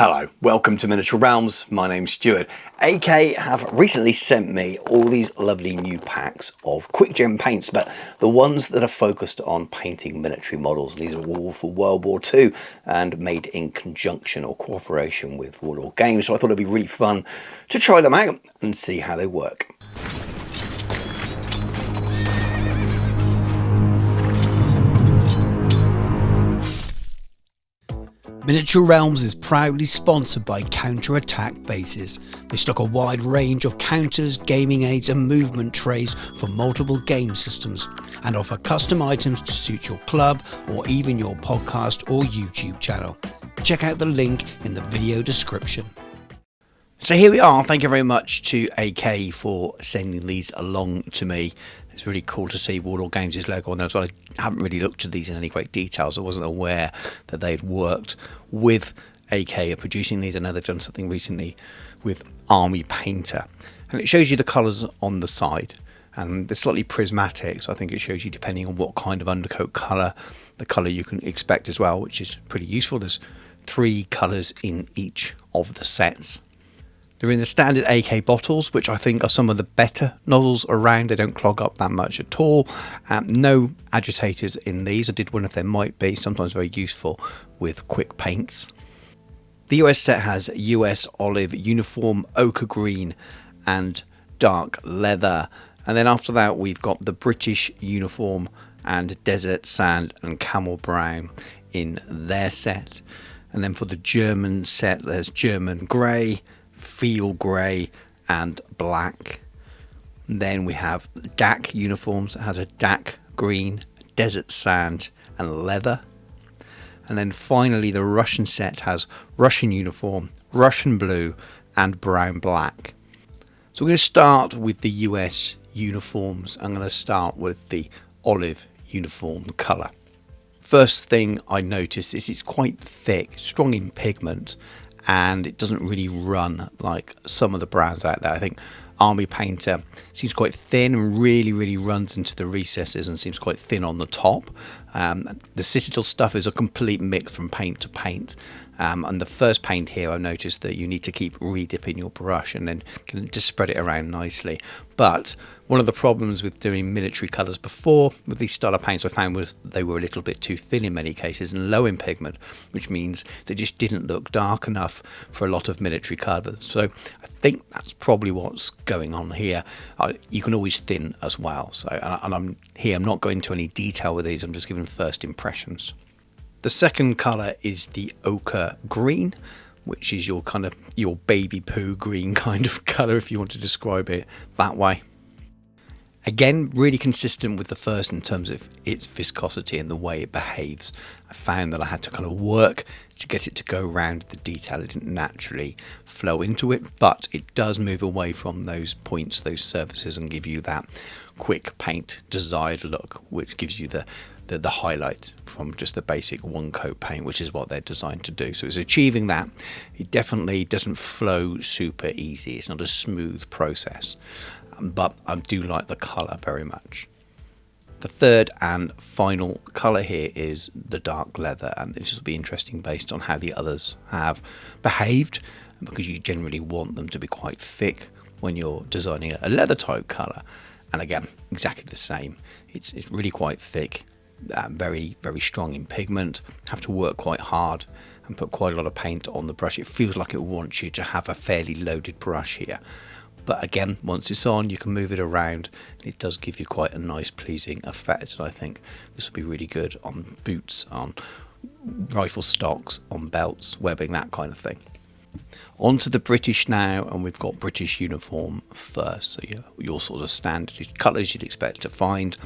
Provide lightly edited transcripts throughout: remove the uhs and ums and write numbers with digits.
Hello, welcome to Miniature Realms. My name's Stuart. AK have recently sent me all these lovely new packs of quick gem paints, but the ones that are focused on painting military models. These are all for World War II and made in conjunction or cooperation with wargames. So I thought it'd be really fun to try them out and see how they work. Miniature Realms is proudly sponsored by Counter-Attack Bases. They stock a wide range of counters, gaming aids and movement trays for multiple game systems and offer custom items to suit your club or even your podcast or YouTube channel. Check out the link in the video description. So here we are. Thank you very much to AK for sending these along to me. It's really cool to see wargames' logo on there as well. I haven't really looked at these in any great details. I wasn't aware that they'd worked with AK at producing these. I know they've done something recently with Army Painter. And it shows you the colours on the side. And they're slightly prismatic, so I think it shows you, depending on what kind of undercoat colour, the colour you can expect as well, which is pretty useful. There's 3 colours in each of the sets. They're in the standard AK bottles, which I think are some of the better nozzles around. They don't clog up that much at all. No agitators in these. I did wonder if there might be, sometimes very useful with quick paints. The US set has US olive, uniform, ochre green and dark leather. And then after that we've got the British uniform and desert sand and camel brown in their set. And then for the German set there's German grey, Field grey and black. Then we have DAC uniforms. It has a DAC green, desert sand and leather. And then finally the Russian set has Russian uniform, Russian blue and brown black. So we're going to start with the US uniforms. I'm going to start with the olive uniform colour. First thing I noticed is it's quite thick, strong in pigment, and it doesn't really run like some of the brands out there. I think Army Painter seems quite thin and really runs into the recesses and seems quite thin on the top. The Citadel stuff is a complete mix from paint to paint. And the first paint here, I noticed that you need to keep re-dipping your brush and then can just spread it around nicely. But one of the problems with doing military colours before with these style of paints I found was they were a little bit too thin in many cases and low in pigment, which means they just didn't look dark enough for a lot of military colours. So I think that's probably what's going on here. You can always thin as well. So, and I'm not going into any detail with these, I'm just giving first impressions. The second colour is the ochre green, which is your kind of your baby poo green kind of colour, if you want to describe it that way. Again, really consistent with the first in terms of its viscosity and the way it behaves. I found that I had to kind of work to get it to go around the detail. It didn't naturally flow into it, but it does move away from those points, those surfaces, and give you that quick paint desired look, which gives you the highlight from just the basic one coat paint, which is what they're designed to do. So it's achieving that. It definitely doesn't flow super easy. It's not a smooth process, but I do like the colour very much. The third and final colour here is the dark leather, and this will be interesting based on how the others have behaved, because you generally want them to be quite thick when you're designing a leather type colour. And again, exactly the same. It's really quite thick. Very strong in pigment. Have to work quite hard and put quite a lot of paint on the brush. It feels like it wants you to have a fairly loaded brush here, but again, once it's on, you can move it around and it does give you quite a nice pleasing effect. And I think this will be really good on boots, on rifle stocks, on belts, webbing, that kind of thing. On to the British now, and we've got British uniform first. So your sort of standard colours you'd expect to find,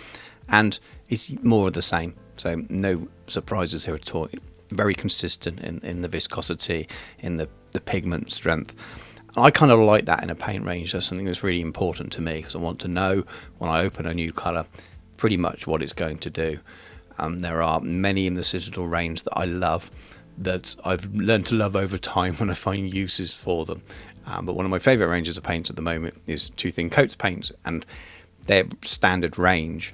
and it's more of the same, so no surprises here at all. Very consistent in the viscosity, in the pigment strength. I kind of like that in a paint range. That's something that's really important to me, because I want to know when I open a new colour pretty much what it's going to do. There are many in the Citadel range that I love, that I've learned to love over time when I find uses for them. But one of my favourite ranges of paints at the moment is Two Thin Coats paints, and their standard range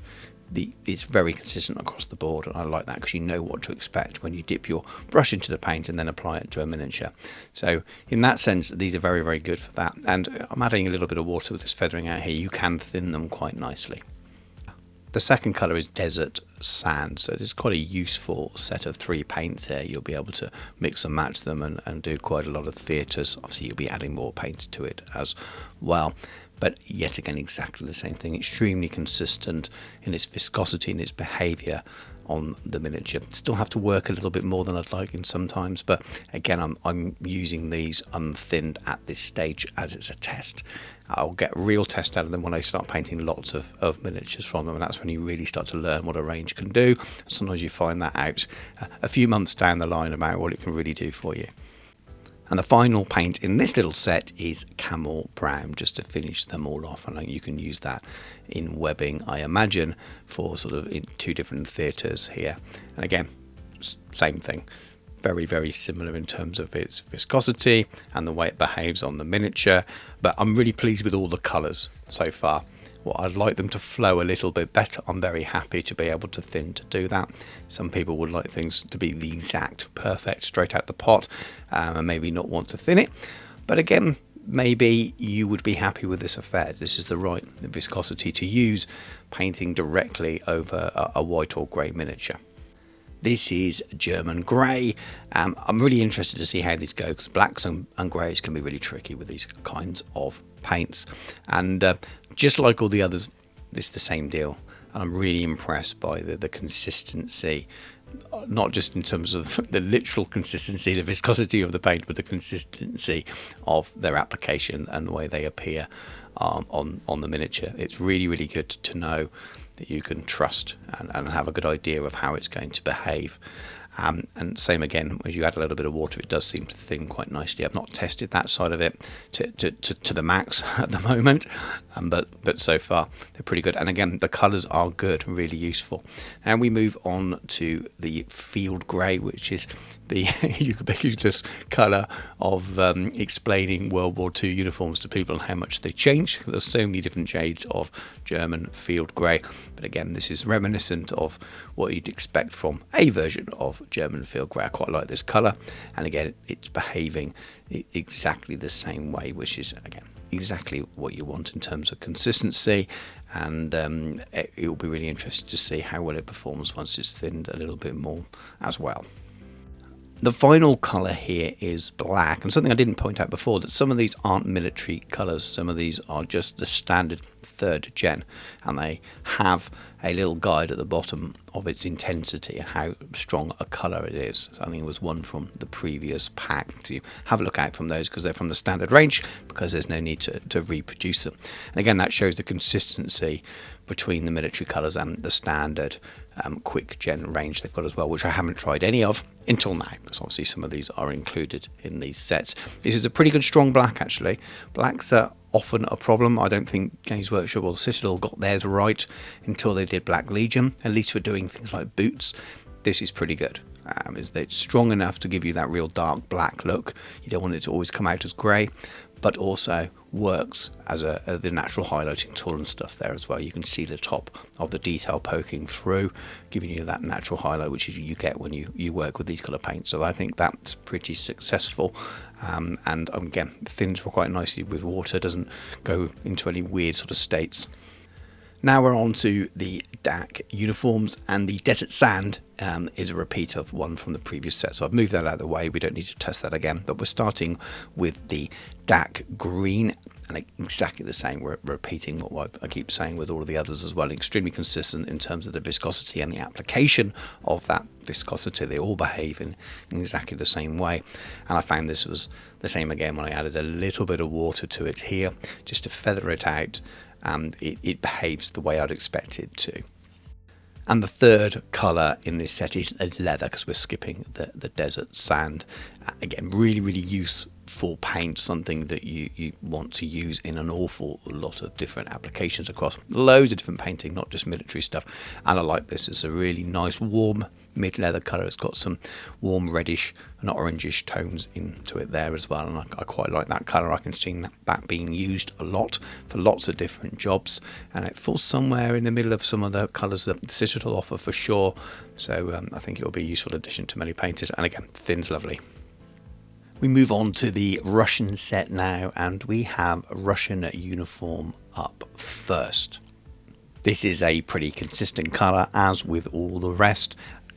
it's very consistent across the board, and I like that because you know what to expect when you dip your brush into the paint and then apply it to a miniature. So in that sense, these are very, very good for that. And I'm adding a little bit of water with this feathering out here. You can thin them quite nicely. The second colour is Desert Sand, so it's quite a useful set of 3 paints here. You'll be able to mix and match them and do quite a lot of theatres. Obviously you'll be adding more paint to it as well, but yet again exactly the same thing, extremely consistent in its viscosity and its behaviour on the miniature. Still have to work a little bit more than I'd like in sometimes, but again I'm using these unthinned at this stage as it's a test. I'll get a real test out of them when I start painting lots of miniatures from them, and that's when you really start to learn what a range can do. Sometimes you find that out a few months down the line about what it can really do for you. And the final paint in this little set is Camel Brown, just to finish them all off. And you can use that in webbing, I imagine, for sort of in 2 different theatres here. And again, same thing. Very, very similar in terms of its viscosity and the way it behaves on the miniature. But I'm really pleased with all the colours so far. Well, I'd like them to flow a little bit better. I'm very happy to be able to thin to do that. Some people would like things to be the exact perfect straight out the pot and maybe not want to thin it. But again, maybe you would be happy with this effect. This is the right viscosity to use painting directly over a white or grey miniature. This is German Grey. I'm really interested to see how these go, because blacks and greys can be really tricky with these kinds of paints. And just like all the others, it's the same deal. And I'm really impressed by the consistency, not just in terms of the literal consistency, the viscosity of the paint, but the consistency of their application and the way they appear on the miniature. It's really, really good to know that you can trust and have a good idea of how it's going to behave. And same again, as you add a little bit of water, it does seem to thin quite nicely. I've not tested that side of it to the max at the moment, but so far they're pretty good. And again, the colours are good, really useful. And we move on to the Field Grey, which is the ubiquitous colour of explaining World War II uniforms to people and how much they change. There's so many different shades of German Field Grey, but again, this is reminiscent of what you'd expect from a version of German Field Grey. I quite like this colour, and again, it's behaving exactly the same way, which is again exactly what you want in terms of consistency. And it will be really interesting to see how well it performs once it's thinned a little bit more as well. The final colour here is black, and something I didn't point out before, that some of these aren't military colours. Some of these are just the standard 3rd gen, and they have a little guide at the bottom of its intensity and how strong a colour it is. So I think it was one from the previous pack. So you have a look out from those because they're from the standard range, because there's no need to reproduce them. And again, that shows the consistency between the military colours and the standard quick gen range they've got as well, which I haven't tried any of until now, because obviously some of these are included in these sets. This is a pretty good strong black, actually. Blacks are often a problem. I don't think Games Workshop or Citadel got theirs right until they did Black Legion, at least for doing things like boots. This is pretty good. It's strong enough to give you that real dark black look. You don't want it to always come out as grey, but also works as the natural highlighting tool and stuff there as well. You can see the top of the detail poking through, giving you that natural highlight, which you get when you work with these colour paints. So I think that's pretty successful. And again, thins quite nicely with water, doesn't go into any weird sort of states. Now we're on to the DAC uniforms, and the Desert Sand is a repeat of one from the previous set, so I've moved that out of the way. We don't need to test that again, but we're starting with the DAC Green, and exactly the same. We're repeating what I keep saying with all of the others as well. Extremely consistent in terms of the viscosity and the application of that viscosity. They all behave in exactly the same way, and I found this was the same again when I added a little bit of water to it here just to feather it out. And it behaves the way I'd expect it to. And the third colour in this set is leather, because we're skipping the Desert Sand. Again, really, really useful paint, something that you want to use in an awful lot of different applications across loads of different painting, not just military stuff. And I like this. It's a really nice, warm mid-leather colour. It's got some warm reddish and orangish tones into it there as well, and I quite like that colour. I can see that being used a lot for lots of different jobs, and it falls somewhere in the middle of some of the colours that Citadel offer for sure. So I think it will be a useful addition to many painters, and again, thin's lovely. We move on to the Russian set now, and we have Russian uniform up first. This is a pretty consistent colour, as with all the rest.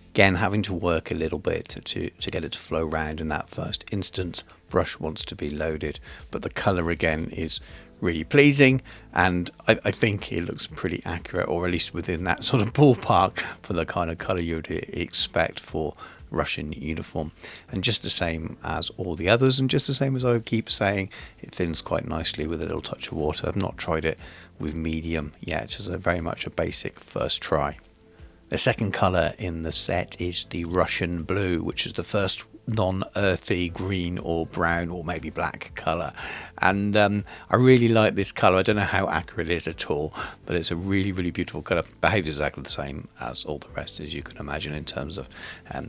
Again, having to work a little bit to get it to flow round in that first instance. Brush wants to be loaded, but the colour again is really pleasing, and I think it looks pretty accurate, or at least within that sort of ballpark for the kind of colour you'd expect for Russian uniform. And just the same as all the others, and just the same as I keep saying, it thins quite nicely with a little touch of water. I've not tried it with medium yet, it's very much a basic first try. The second colour in the set is the Russian blue, which is the first non-earthy green or brown or maybe black colour, and I really like this colour. I don't know how accurate it is at all, but it's a really beautiful colour. Behaves exactly the same as all the rest, as you can imagine, in terms of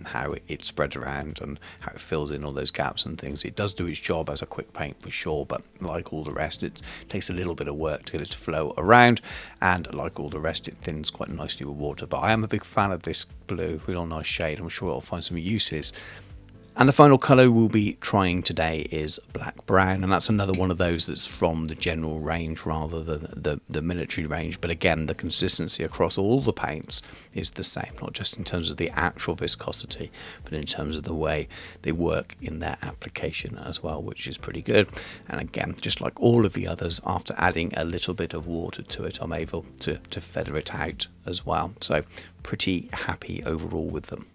how it spreads around and how it fills in all those gaps and things. It does do its job as a quick paint for sure, but like all the rest, it takes a little bit of work to get it to flow around, and like all the rest, it thins quite nicely with water. But I am a big fan of this blue, real nice shade. I'm sure it'll find some uses. And the final colour we'll be trying today is black brown, and that's another one of those that's from the general range rather than the military range. But again, the consistency across all the paints is the same, not just in terms of the actual viscosity, but in terms of the way they work in their application as well, which is pretty good. And again, just like all of the others, after adding a little bit of water to it, I'm able to feather it out as well. So pretty happy overall with them.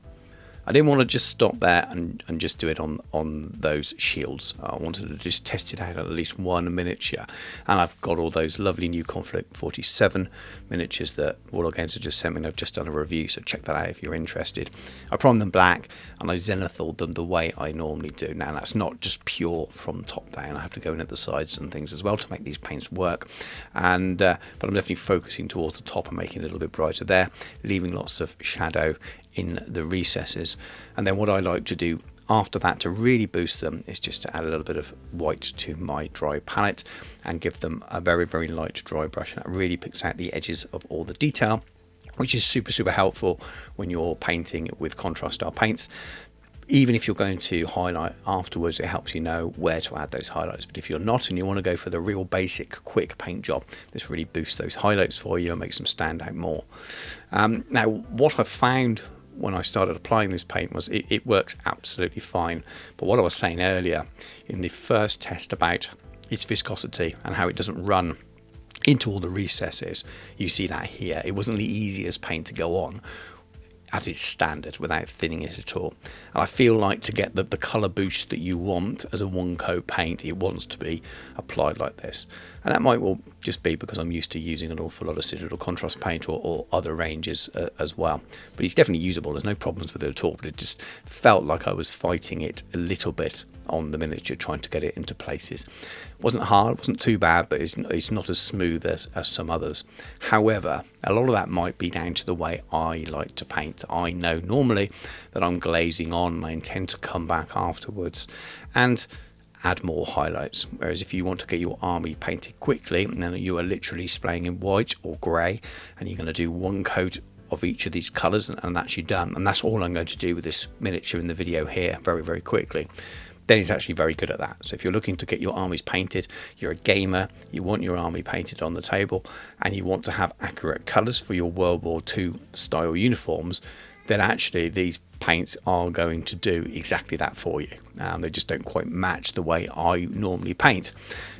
I didn't want to just stop there and just do it on those shields. I wanted to just test it out at least one miniature, and I've got all those lovely new Conflict 47 miniatures that Warlord Games have just sent me, and I've just done a review, so check that out if you're interested. I primed them black and I zenithal them the way I normally do. Now that's not just pure from top down, I have to go in at the sides and things as well to make these paints work, and but I'm definitely focusing towards the top and making it a little bit brighter there, leaving lots of shadow in the recesses. And then what I like to do after that to really boost them is just to add a little bit of white to my dry palette and give them a very light dry brush, and that really picks out the edges of all the detail, which is super helpful when you're painting with contrast style paints. Even if you're going to highlight afterwards, it helps you know where to add those highlights. But if you're not and you want to go for the real basic quick paint job, this really boosts those highlights for you and makes them stand out more. Now, what I found when I started applying this paint was it works absolutely fine. But what I was saying earlier in the first test about its viscosity and how it doesn't run into all the recesses, you see that here. It wasn't the easiest paint to go on at its standard without thinning it at all. And I feel like to get the colour boost that you want as a one coat paint, it wants to be applied like this. And that might well just be because I'm used to using an awful lot of Citadel contrast paint or other ranges as well. But it's definitely usable, there's no problems with it at all, but it just felt like I was fighting it a little bit on the miniature, trying to get it into places. It wasn't hard, it wasn't too bad, but it's not as smooth as some others. However, a lot of that might be down to the way I like to paint. I know normally that I'm glazing on, and I intend to come back afterwards and add more highlights. Whereas if you want to get your army painted quickly, then you are literally spraying in white or grey, and you're going to do one coat of each of these colours, and that's you done. And that's all I'm going to do with this miniature in the video here, very quickly. Then it's actually very good at that. So if you're looking to get your armies painted, you're a gamer, you want your army painted on the table, and you want to have accurate colours for your World War II style uniforms, then actually these paints are going to do exactly that for you. They just don't quite match the way I normally paint.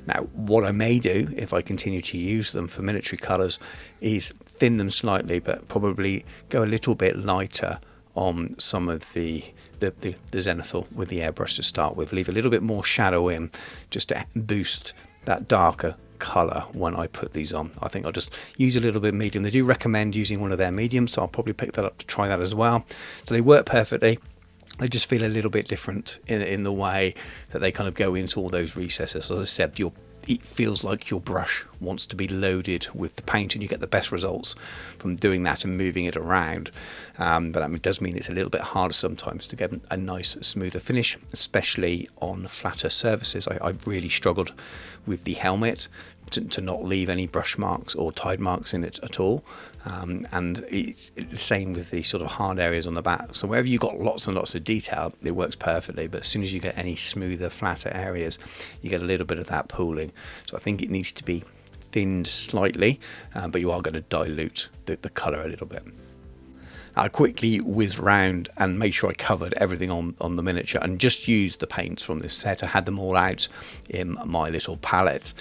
Now, what I may do if I continue to use them for military colours is thin them slightly, but probably go a little bit lighter on some of the zenithal with the airbrush to start with. Leave a little bit more shadow in just to boost that darker colour when I put these on. I think I'll just use a little bit of medium. They do recommend using one of their mediums, so I'll probably pick that up to try that as well. So they work perfectly. They just feel a little bit different in the way that they kind of go into all those recesses. As I said, your it feels like your brush wants to be loaded with the paint, and you get the best results from doing that and moving it around. But it does mean it's a little bit harder sometimes to get a nice smoother finish, especially on flatter surfaces. I really struggled with the helmet to not leave any brush marks or tide marks in it at all. And it's the same with the sort of hard areas on the back. So wherever you've got lots and lots of detail, it works perfectly. But as soon as you get any smoother, flatter areas, you get a little bit of that pooling. So I think it needs to be thinned slightly, but you are going to dilute the colour a little bit. I quickly whizzed round and made sure I covered everything on the miniature and just used the paints from this set. I had them all out in my little palette,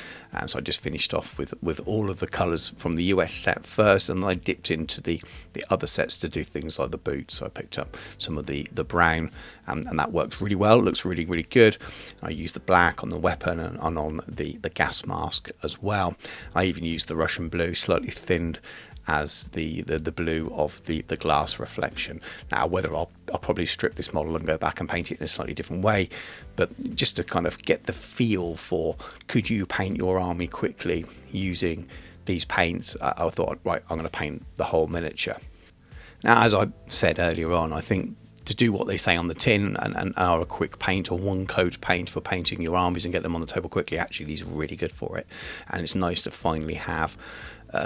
so I just finished off with all of the colours from the US set first, and then I dipped into the other sets to do things like the boots. So I picked up some of the brown, and that works really well. It looks really, really good. I used the black on the weapon and on the gas mask as well. I even used the Russian blue, slightly thinned as the blue of the glass reflection. Now, whether I'll probably strip this model and go back and paint it in a slightly different way, but just to kind of get the feel for, could you paint your army quickly using these paints, I thought, right, I'm going to paint the whole miniature. Now, as I said earlier on, I think to do what they say on the tin and are a quick paint or one coat paint for painting your armies and get them on the table quickly, actually these are really good for it. And it's nice to finally have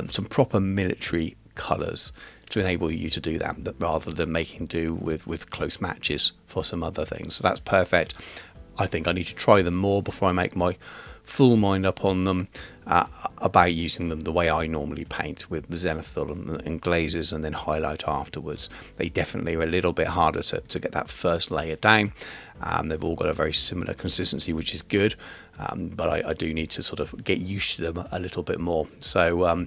some proper military colours to enable you to do that, rather than making do with close matches for some other things. So that's perfect. I think I need to try them more before I make my full mind up on them about using them the way I normally paint, with the zenithal and glazes and then highlight afterwards. They definitely are a little bit harder to get that first layer down. They've all got a very similar consistency, which is good, but I do need to sort of get used to them a little bit more. So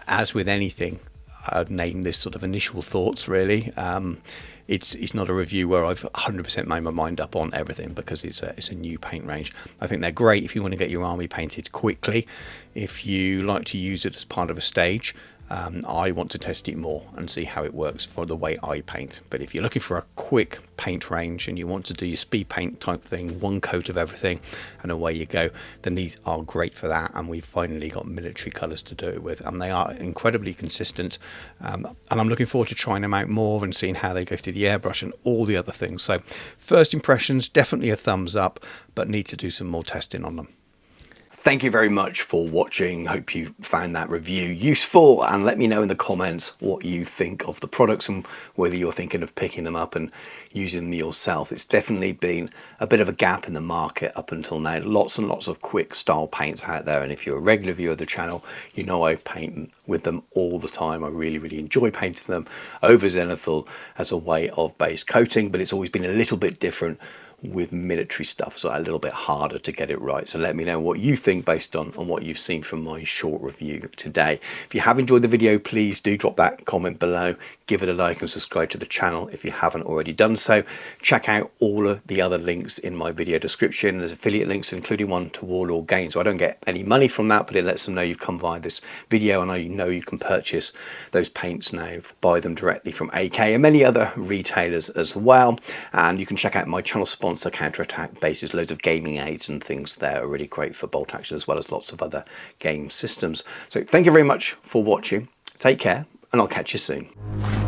as with anything, I'd name this sort of initial thoughts, really. It's not a review where I've 100% made my mind up on everything, because it's a new paint range. I think they're great if you want to get your army painted quickly. If you like to use it as part of a stage, I want to test it more and see how it works for the way I paint. But if you're looking for a quick paint range and you want to do your speed paint type thing, one coat of everything and away you go, then these are great for that. And we've finally got military colours to do it with, and they are incredibly consistent. And I'm looking forward to trying them out more and seeing how they go through the airbrush and all the other things. So first impressions, definitely a thumbs up, but need to do some more testing on them. Thank you very much for watching. Hope you found that review useful, and let me know in the comments what you think of the products and whether you're thinking of picking them up and using them yourself. It's definitely been a bit of a gap in the market up until now. Lots and lots of quick style paints out there, and if you're a regular viewer of the channel, you know I paint with them all the time. I really enjoy painting them over zenithal as a way of base coating, but it's always been a little bit different with military stuff, so a little bit harder to get it right. So let me know what you think based on what you've seen from my short review today. If you have enjoyed the video, please do drop that comment below, give it a like and subscribe to the channel if you haven't already done so. Check out all of the other links in my video description. There's affiliate links, including one to Warlord Games. So I don't get any money from that, but it lets them know you've come via this video, and I know you can purchase those paints now, buy them directly from AK and many other retailers as well. And you can check out my channel sponsor Counterattack Bases, loads of gaming aids and things there are really great for bolt action, as well as lots of other game systems. So thank you very much for watching. Take care, and I'll catch you soon.